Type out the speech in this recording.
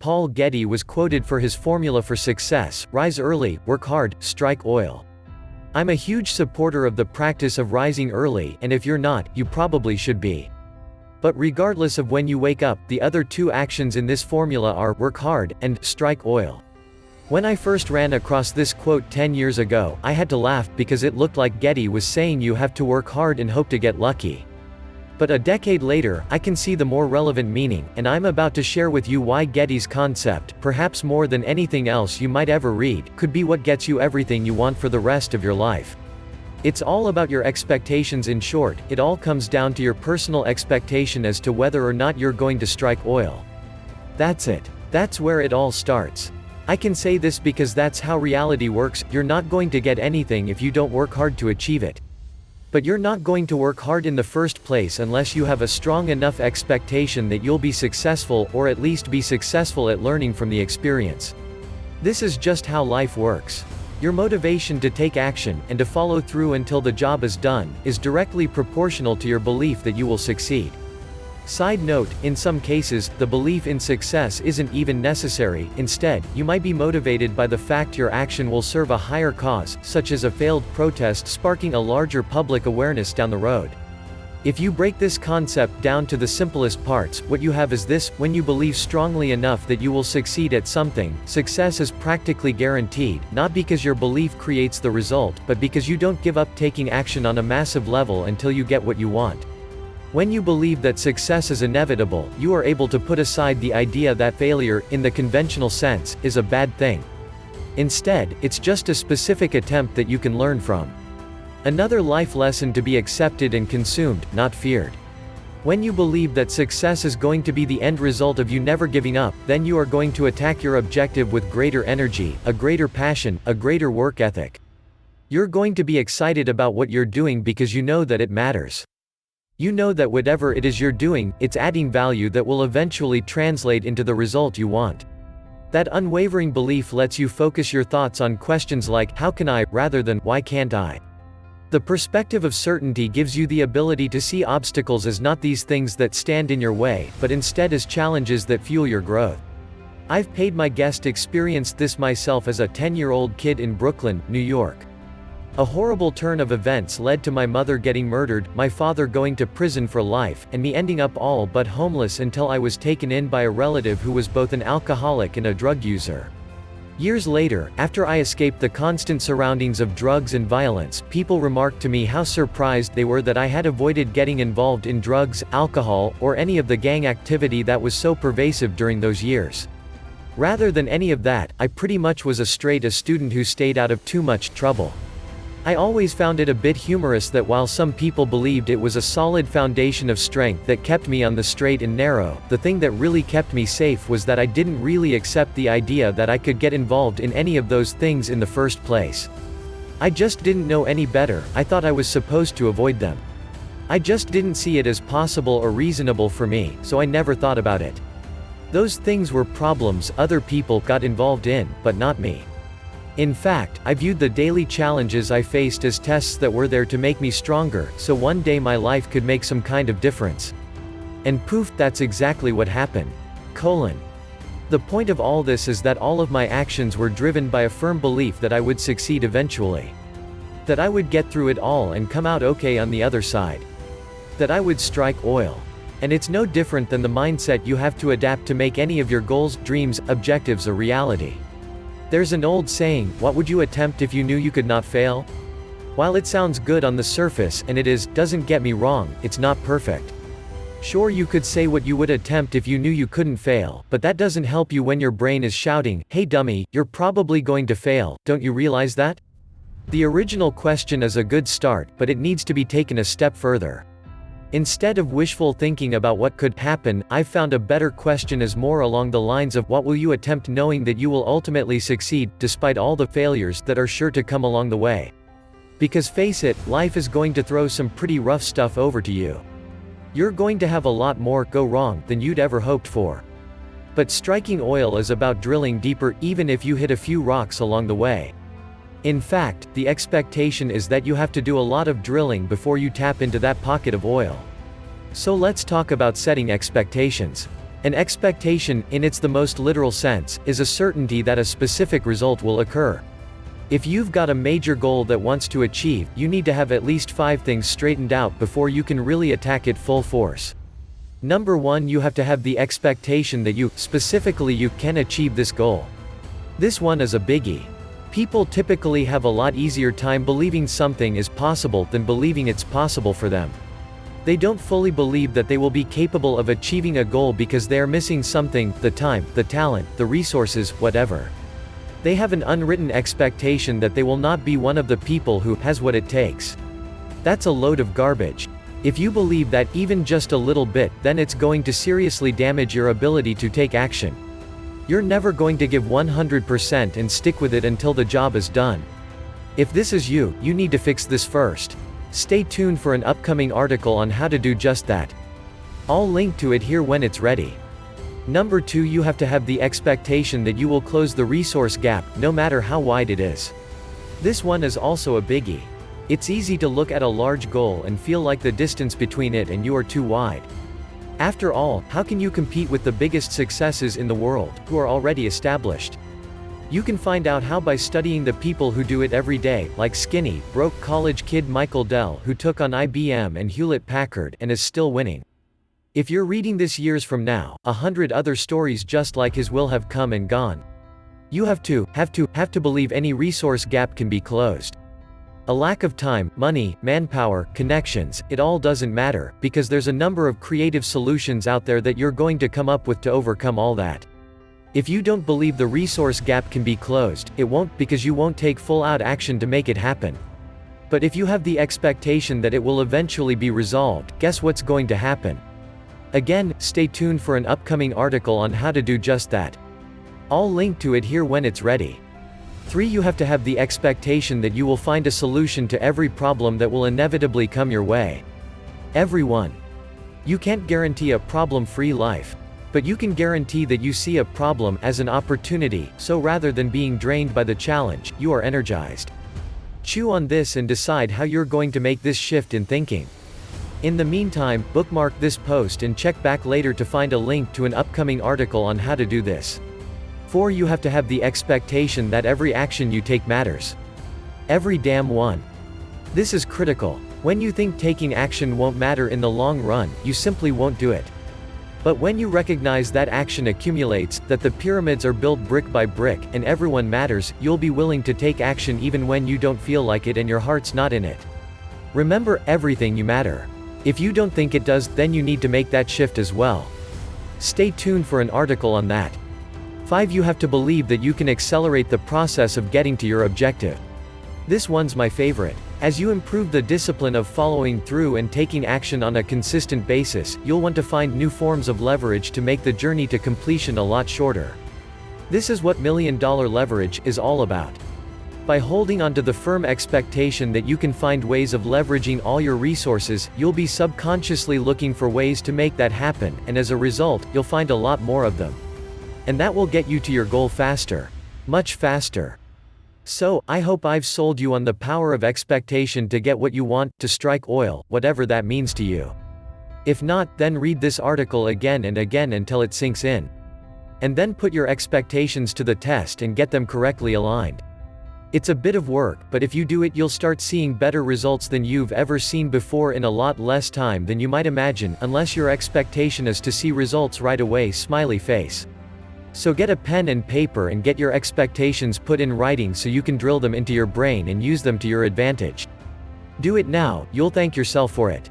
Paul Getty was quoted for his formula for success: rise early, work hard, strike oil. I'm a huge supporter of the practice of rising early, and if you're not, you probably should be. But regardless of when you wake up, the other two actions in this formula are work hard and strike oil. When I first ran across this quote 10 years ago, I had to laugh because it looked like Getty was saying you have to work hard and hope to get lucky. But a decade later, I can see the more relevant meaning, and I'm about to share with you why Getty's concept, perhaps more than anything else you might ever read, could be what gets you everything you want for the rest of your life. It's all about your expectations. In short, it all comes down to your personal expectation as to whether or not you're going to strike oil. That's it. That's where it all starts. I can say this because that's how reality works. You're not going to get anything if you don't work hard to achieve it. But you're not going to work hard in the first place unless you have a strong enough expectation that you'll be successful, or at least be successful at learning from the experience. This is just how life works. Your motivation to take action, and to follow through until the job is done, is directly proportional to your belief that you will succeed. Side note, in some cases, the belief in success isn't even necessary. Instead, you might be motivated by the fact your action will serve a higher cause, such as a failed protest sparking a larger public awareness down the road. If you break this concept down to the simplest parts, what you have is this: when you believe strongly enough that you will succeed at something, success is practically guaranteed, not because your belief creates the result, but because you don't give up taking action on a massive level until you get what you want. When you believe that success is inevitable, you are able to put aside the idea that failure, in the conventional sense, is a bad thing. Instead, it's just a specific attempt that you can learn from. Another life lesson to be accepted and consumed, not feared. When you believe that success is going to be the end result of you never giving up, then you are going to attack your objective with greater energy, a greater passion, a greater work ethic. You're going to be excited about what you're doing because you know that it matters. You know that whatever it is you're doing, it's adding value that will eventually translate into the result you want. That unwavering belief lets you focus your thoughts on questions like, how can I, rather than, why can't I? The perspective of certainty gives you the ability to see obstacles as not these things that stand in your way, but instead as challenges that fuel your growth. I've paid my guest experienced this myself as a 10-year-old kid in Brooklyn, New York. A horrible turn of events led to my mother getting murdered, my father going to prison for life, and me ending up all but homeless until I was taken in by a relative who was both an alcoholic and a drug user. Years later, after I escaped the constant surroundings of drugs and violence, people remarked to me how surprised they were that I had avoided getting involved in drugs, alcohol, or any of the gang activity that was so pervasive during those years. Rather than any of that, I pretty much was a student who stayed out of too much trouble. I always found it a bit humorous that while some people believed it was a solid foundation of strength that kept me on the straight and narrow, the thing that really kept me safe was that I didn't really accept the idea that I could get involved in any of those things in the first place. I just didn't know any better. I thought I was supposed to avoid them. I just didn't see it as possible or reasonable for me, so I never thought about it. Those things were problems other people got involved in, but not me. In fact, I viewed the daily challenges I faced as tests that were there to make me stronger, so one day my life could make some kind of difference. And poof, that's exactly what happened. The point of all this is that all of my actions were driven by a firm belief that I would succeed eventually. That I would get through it all and come out okay on the other side. That I would strike oil. And it's no different than the mindset you have to adapt to make any of your goals, dreams, objectives a reality. There's an old saying, what would you attempt if you knew you could not fail? While it sounds good on the surface, and it is, doesn't get me wrong, it's not perfect. Sure, you could say what you would attempt if you knew you couldn't fail, but that doesn't help you when your brain is shouting, hey dummy, you're probably going to fail, don't you realize that? The original question is a good start, but it needs to be taken a step further. Instead of wishful thinking about what could happen, I've found a better question is more along the lines of what will you attempt knowing that you will ultimately succeed, despite all the failures that are sure to come along the way. Because face it, life is going to throw some pretty rough stuff over to you. You're going to have a lot more go wrong than you'd ever hoped for. But striking oil is about drilling deeper, even if you hit a few rocks along the way. In fact, the expectation is that you have to do a lot of drilling before you tap into that pocket of oil. So let's talk about setting expectations. An expectation, in its the most literal sense, is a certainty that a specific result will occur. If you've got a major goal that wants to achieve, you need to have at least 5 things straightened out before you can really attack it full force. Number 1, you have to have the expectation that you can achieve this goal. This one is a biggie. People typically have a lot easier time believing something is possible than believing it's possible for them. They don't fully believe that they will be capable of achieving a goal because they are missing something, the time, the talent, the resources, whatever. They have an unwritten expectation that they will not be one of the people who has what it takes. That's a load of garbage. If you believe that even just a little bit, then it's going to seriously damage your ability to take action. You're never going to give 100% and stick with it until the job is done. If this is you, you need to fix this first. Stay tuned for an upcoming article on how to do just that. I'll link to it here when it's ready. Number 2, you have to have the expectation that you will close the resource gap, no matter how wide it is. This one is also a biggie. It's easy to look at a large goal and feel like the distance between it and you are too wide. After all, how can you compete with the biggest successes in the world, who are already established? You can find out how by studying the people who do it every day, like skinny, broke college kid Michael Dell, who took on IBM and Hewlett-Packard and is still winning. If you're reading this years from now, 100 other stories just like his will have come and gone. You have to believe any resource gap can be closed. A lack of time, money, manpower, connections, it all doesn't matter, because there's a number of creative solutions out there that you're going to come up with to overcome all that. If you don't believe the resource gap can be closed, it won't, because you won't take full-out action to make it happen. But if you have the expectation that it will eventually be resolved, guess what's going to happen? Again, stay tuned for an upcoming article on how to do just that. I'll link to it here when it's ready. 3, you have to have the expectation that you will find a solution to every problem that will inevitably come your way. Everyone. You can't guarantee a problem-free life. But you can guarantee that you see a problem as an opportunity, so rather than being drained by the challenge, you are energized. Chew on this and decide how you're going to make this shift in thinking. In the meantime, bookmark this post and check back later to find a link to an upcoming article on how to do this. 4, you have to have the expectation that every action you take matters. Every damn one. This is critical. When you think taking action won't matter in the long run, you simply won't do it. But when you recognize that action accumulates, that the pyramids are built brick by brick, and everyone matters, you'll be willing to take action even when you don't feel like it and your heart's not in it. Remember, everything you matter. If you don't think it does, then you need to make that shift as well. Stay tuned for an article on that. 5, you have to believe that you can accelerate the process of getting to your objective. This one's my favorite. As you improve the discipline of following through and taking action on a consistent basis, you'll want to find new forms of leverage to make the journey to completion a lot shorter. This is what $1 Million Leverage is all about. By holding onto the firm expectation that you can find ways of leveraging all your resources, you'll be subconsciously looking for ways to make that happen, and as a result, you'll find a lot more of them. And that will get you to your goal faster. Much faster. So, I hope I've sold you on the power of expectation to get what you want, to strike oil, whatever that means to you. If not, then read this article again and again until it sinks in. And then put your expectations to the test and get them correctly aligned. It's a bit of work, but if you do it, you'll start seeing better results than you've ever seen before in a lot less time than you might imagine, unless your expectation is to see results right away. Smiley face. So get a pen and paper and get your expectations put in writing so you can drill them into your brain and use them to your advantage. Do it now, you'll thank yourself for it.